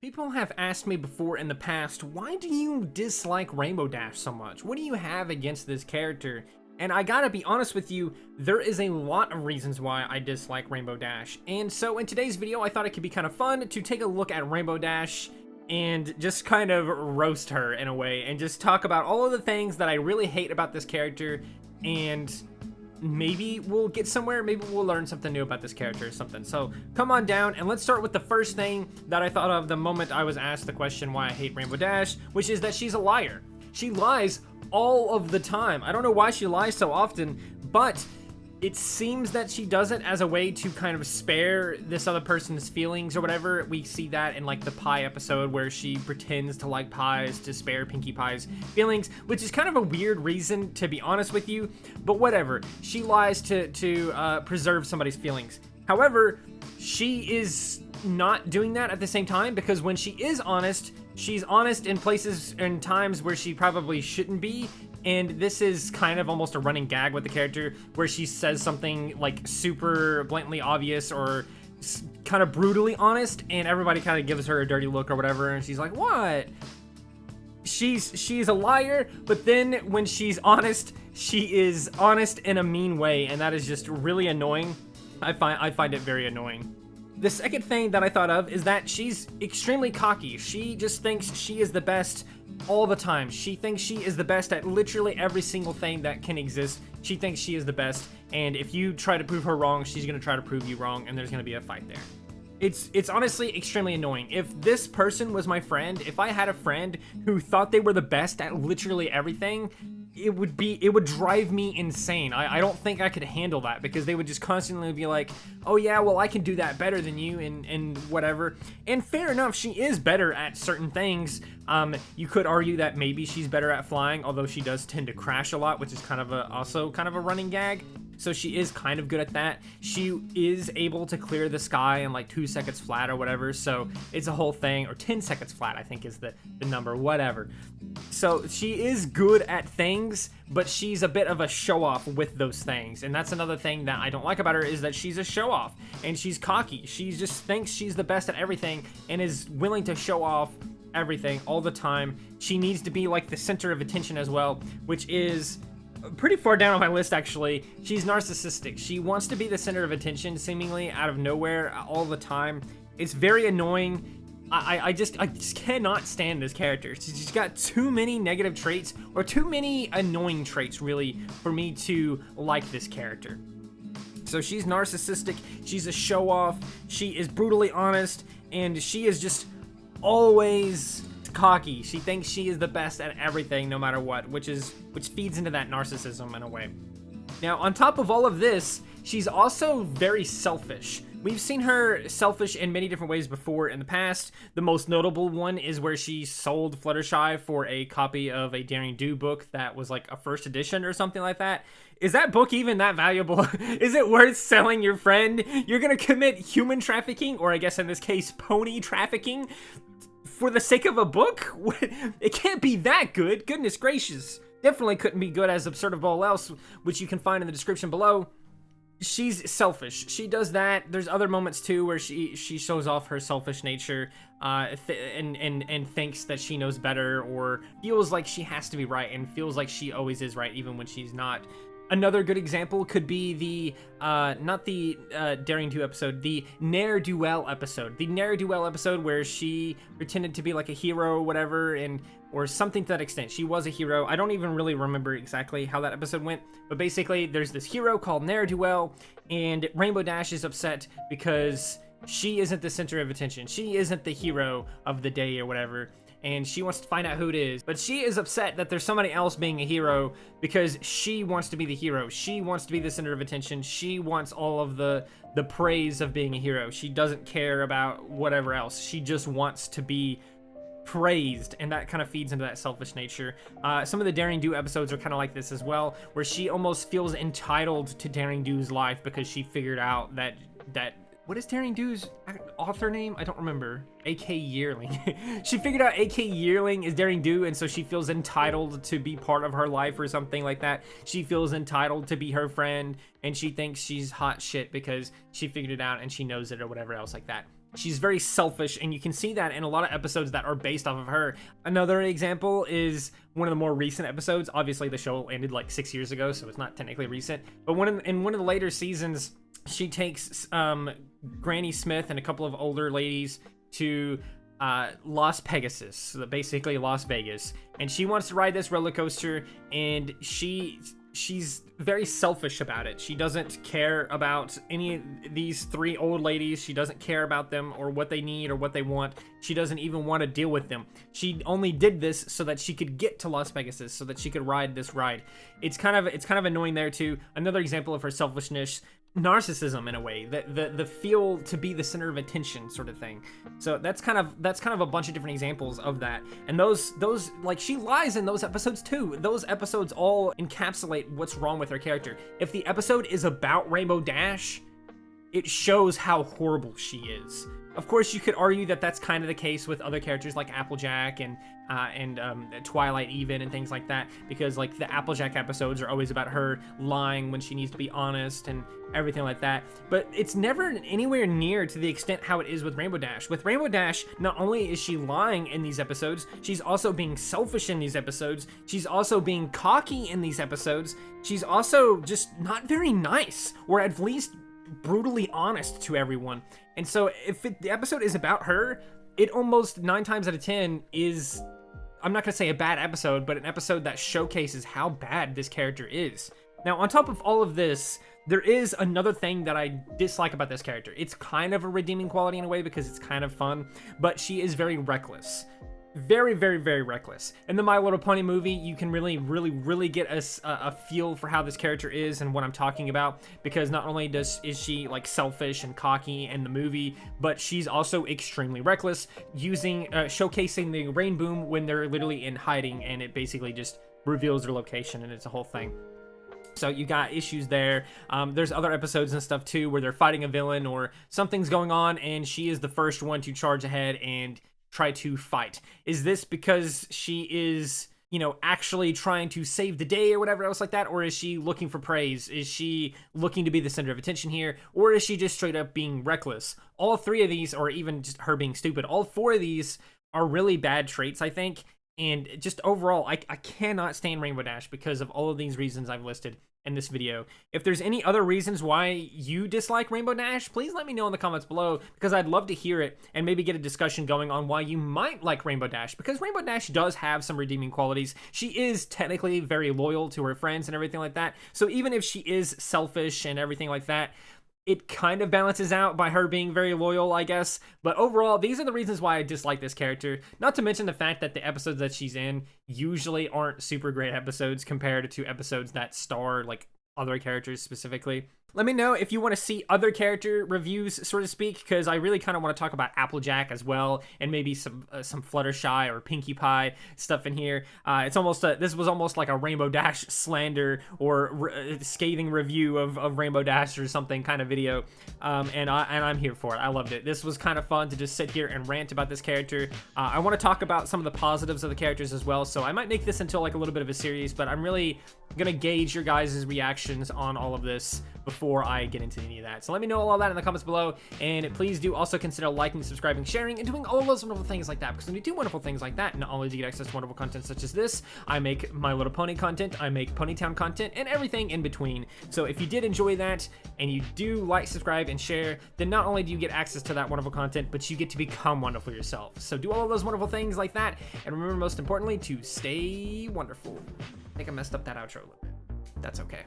People have asked me before in the past, why do you dislike Rainbow Dash so much? What do you have against this character? And I gotta be honest with you, there is a lot of reasons why I dislike Rainbow Dash. And so in today's video, I thought it could be kind of fun to take a look at Rainbow Dash and just kind of roast her in a way and just talk about all of the things that I really hate about this character, and maybe we'll get somewhere, maybe we'll learn something new about this character or something. So come on down and let's start with the first thing that I thought of the moment I was asked the question why I hate Rainbow Dash, which is that she's a liar. She lies all of the time. I don't know why she lies so often, but it seems that she does it as a way to kind of spare this other person's feelings or whatever. We see that in like the pie episode where she pretends to like pies to spare Pinkie Pie's feelings, which is kind of a weird reason, to be honest with you, but whatever. She lies to preserve somebody's feelings. However, she is not doing that at the same time, because when she is honest, she's honest in places and times where she probably shouldn't be. And this is kind of almost a running gag with the character, where she says something like super blatantly obvious or kind of brutally honest, and everybody kind of gives her a dirty look or whatever, and she's like, what? She's a liar, but then when she's honest, she is honest in a mean way, and that is just really annoying. I find it very annoying. The second thing that I thought of is that she's extremely cocky. She just thinks she is the best all the time. She thinks she is the best at literally every single thing that can exist. She thinks she is the best, and if you try to prove her wrong, she's gonna try to prove you wrong, and there's gonna be a fight there. It's honestly extremely annoying. If this person was my friend, if I had a friend who thought they were the best at literally everything, it would drive me insane. I don't think I could handle that, because they would just constantly be like, oh yeah, well I can do that better than you and whatever. And fair enough, she is better at certain things. You could argue that maybe she's better at flying, although she does tend to crash a lot, which is also kind of a running gag. So she is kind of good at that. She is able to clear the sky in like 2 seconds flat or whatever, so it's a whole thing. Or 10 seconds flat, I think is the number, whatever. So she is good at things, but she's a bit of a show-off with those things. And that's another thing that I don't like about her, is that she's a show-off, and she's cocky. She just thinks she's the best at everything and is willing to show off everything all the time. She needs to be like the center of attention as well, which is pretty far down on my list, actually. She's narcissistic. She wants to be the center of attention seemingly out of nowhere all the time. It's very annoying. I just cannot stand this character. She's got too many negative traits, or too many annoying traits, really, for me to like this character. So she's narcissistic, she's a show-off, she is brutally honest, and she is just always cocky. She thinks she is the best at everything no matter what, which feeds into that narcissism in a way. Now, on top of all of this, she's also very selfish. We've seen her selfish in many different ways before in the past. The most notable one is where she sold Fluttershy for a copy of a Daring Do book that was like a first edition or something like that. Is that book even that valuable? Is it worth selling your friend? You're gonna commit human trafficking, or I guess in this case, pony trafficking, for the sake of a book? It can't be that good. Goodness gracious. Definitely couldn't be good as absurd of all else, which you can find in the description below. She's selfish. She does that. There's other moments too where she shows off her selfish nature, and thinks that she knows better, or feels like she has to be right, and feels like she always is right even when she's not. Another good example could be the, not the Daring Do episode, the Ne'er-Do-Well episode. The Ne'er-Do-Well episode where she pretended to be like a hero or whatever, or something to that extent. She was a hero. I don't even really remember exactly how that episode went, but basically there's this hero called Ne'er-Do-Well, and Rainbow Dash is upset because she isn't the center of attention. She isn't the hero of the day or whatever, and she wants to find out who it is. But she is upset that there's somebody else being a hero, because she wants to be the hero. She wants to be the center of attention. She wants all of the praise of being a hero. She doesn't care about whatever else. She just wants to be praised, and that kind of feeds into that selfish nature. Some of the Daring Do episodes are kind of like this as well, where she almost feels entitled to Daring Do's life because she figured out that what is Daring Do's author name? I don't remember. A.K. Yearling. She figured out A.K. Yearling is Daring Do, and so she feels entitled to be part of her life or something like that. She feels entitled to be her friend, and she thinks she's hot shit because she figured it out and she knows it or whatever else like that. She's very selfish, and you can see that in a lot of episodes that are based off of her. Another example is one of the more recent episodes. Obviously, the show ended like 6 years ago, so it's not technically recent. But in one of the later seasons, she takes Granny Smith and a couple of older ladies to Las Pegasus, so basically Las Vegas, and she wants to ride this roller coaster, and she's very selfish about it. She doesn't care about any of these three old ladies. She doesn't care about them or what they need or what they want. She doesn't even want to deal with them. She only did this so that she could get to Las Pegasus, so that she could ride this ride. It's kind of annoying there too. Another example of her selfishness, narcissism in a way, the feel to be the center of attention sort of thing. So that's kind of a bunch of different examples of that. And those like, she lies in those episodes too. Those episodes all encapsulate what's wrong with her character. If the episode is about Rainbow Dash, it shows how horrible she is. Of course, you could argue that that's kind of the case with other characters like Applejack and Twilight even, and things like that, because like the Applejack episodes are always about her lying when she needs to be honest and everything like that. But it's never anywhere near to the extent how it is with Rainbow Dash. With Rainbow Dash, not only is she lying in these episodes, she's also being selfish in these episodes. She's also being cocky in these episodes. She's also just not very nice, or at least brutally honest to everyone. And so if the episode is about her, it almost 9 times out of 10 is, I'm not gonna say a bad episode, but an episode that showcases how bad this character is. Now, on top of all of this, there is another thing that I dislike about this character. It's kind of a redeeming quality in a way because it's kind of fun, but she is very reckless. Very, very, very reckless. In the My Little Pony movie, you can really get a feel for how this character is and what I'm talking about, because not only is she like selfish and cocky in the movie, but she's also extremely reckless, showcasing the rain boom when they're literally in hiding, and it basically just reveals their location, and it's a whole thing. So you got issues there. There's other episodes and stuff too where they're fighting a villain or something's going on, and she is the first one to charge ahead and try to fight. Is this because she is, actually trying to save the day or whatever else like that? Or is she looking for praise? Is she looking to be the center of attention here? Or is she just straight up being reckless? All 3 of these, or even just her being stupid, all 4 of these are really bad traits, I think. And just overall, I cannot stand Rainbow Dash because of all of these reasons I've listed in this video. If there's any other reasons why you dislike Rainbow Dash, please let me know in the comments below, because I'd love to hear it and maybe get a discussion going on why you might like Rainbow Dash, because Rainbow Dash does have some redeeming qualities. She is technically very loyal to her friends and everything like that. So even if she is selfish and everything like that, it kind of balances out by her being very loyal, I guess. But overall, these are the reasons why I dislike this character. Not to mention the fact that the episodes that she's in usually aren't super great episodes compared to episodes that star like other characters specifically. Let me know if you want to see other character reviews, so to speak, because I really kind of want to talk about Applejack as well, and maybe some Fluttershy or Pinkie Pie stuff in here. It's almost this was almost like a Rainbow Dash slander or scathing review of Rainbow Dash or something kind of video, and I'm here for it. I loved it. This was kind of fun to just sit here and rant about this character. I want to talk about some of the positives of the characters as well, so I might make this into like a little bit of a series, but I'm really gonna gauge your guys' reactions on all of this before I get into any of that. So let me know all of that in the comments below, and please do also consider liking, subscribing, sharing, and doing all of those wonderful things like that, because when you do wonderful things like that, not only do you get access to wonderful content such as this, I make My Little Pony content, I make Ponytown content, and everything in between. So if you did enjoy that, and you do like, subscribe, and share, then not only do you get access to that wonderful content, but you get to become wonderful yourself. So do all of those wonderful things like that, and remember most importantly to stay wonderful. I think I messed up that outro a little bit. That's okay.